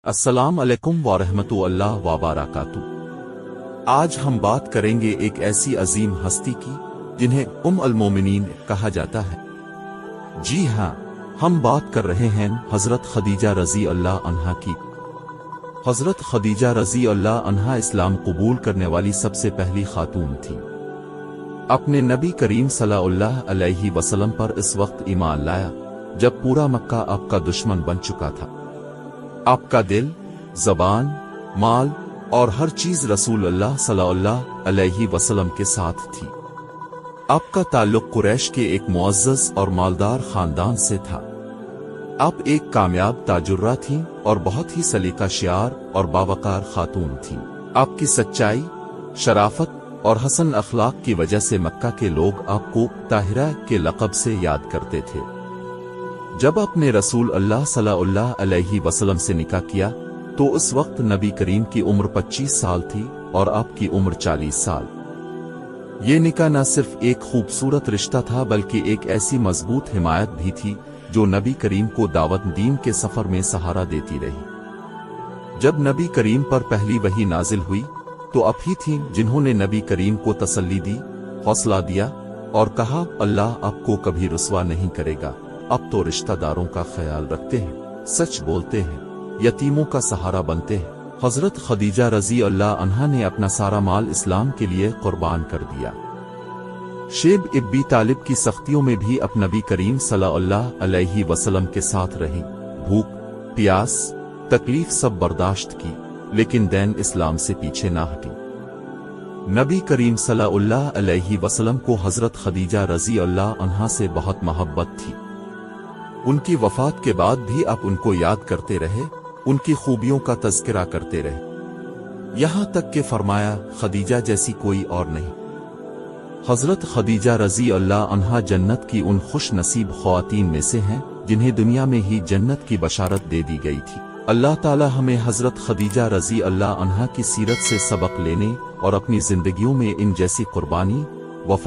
السلام علیکم ورحمۃ اللہ وبرکاتہ۔ آج ہم بات کریں گے ایک ایسی عظیم ہستی کی جنہیں المومنین کہا جاتا ہے۔ جی ہاں، ہم بات کر رہے ہیں حضرت خدیجہ رضی اللہ عنہا کی۔ حضرت خدیجہ رضی اللہ عنہا اسلام قبول کرنے والی سب سے پہلی خاتون تھی۔ اپنے نبی کریم صلی اللہ علیہ وسلم پر اس وقت ایمان لایا جب پورا مکہ آپ کا دشمن بن چکا تھا۔ آپ کا دل، زبان، مال اور ہر چیز رسول اللہ صلی اللہ علیہ وسلم کے ساتھ تھی۔ آپ کا تعلق قریش کے ایک معزز اور مالدار خاندان سے تھا۔ آپ ایک کامیاب تاجرہ تھیں اور بہت ہی سلیقہ شعار اور باوقار خاتون تھیں۔ آپ کی سچائی، شرافت اور حسن اخلاق کی وجہ سے مکہ کے لوگ آپ کو طاہرہ کے لقب سے یاد کرتے تھے۔ جب آپ نے رسول اللہ صلی اللہ علیہ وسلم سے نکاح کیا تو اس وقت نبی کریم کی عمر 25 سال تھی اور آپ کی عمر 40 سال۔ یہ نکاح نہ صرف ایک خوبصورت رشتہ تھا بلکہ ایک ایسی مضبوط حمایت بھی تھی جو نبی کریم کو دعوت دین کے سفر میں سہارا دیتی رہی۔ جب نبی کریم پر پہلی وحی نازل ہوئی تو آپ ہی تھیں جنہوں نے نبی کریم کو تسلی دی، حوصلہ دیا اور کہا اللہ آپ کو کبھی رسوا نہیں کرے گا۔ اب تو رشتہ داروں کا خیال رکھتے ہیں، سچ بولتے ہیں، یتیموں کا سہارا بنتے ہیں۔ حضرت خدیجہ رضی اللہ عنہا نے اپنا سارا مال اسلام کے لیے قربان کر دیا۔ شیب ابی طالب کی سختیوں میں بھی اب نبی کریم صلی اللہ علیہ وسلم کے ساتھ رہی، بھوک، پیاس، تکلیف سب برداشت کی، لیکن دین اسلام سے پیچھے نہ ہٹی۔ نبی کریم صلی اللہ علیہ وسلم کو حضرت خدیجہ رضی اللہ عنہا سے بہت محبت تھی۔ ان کی وفات کے بعد بھی آپ ان کو یاد کرتے رہے، ان کی خوبیوں کا تذکرہ کرتے رہے، یہاں تک کہ فرمایا خدیجہ جیسی کوئی اور نہیں۔ حضرت خدیجہ رضی اللہ عنہا جنت کی ان خوش نصیب خواتین میں سے ہیں جنہیں دنیا میں ہی جنت کی بشارت دے دی گئی تھی۔ اللہ تعالی ہمیں حضرت خدیجہ رضی اللہ عنہا کی سیرت سے سبق لینے اور اپنی زندگیوں میں ان جیسی قربانی، وفا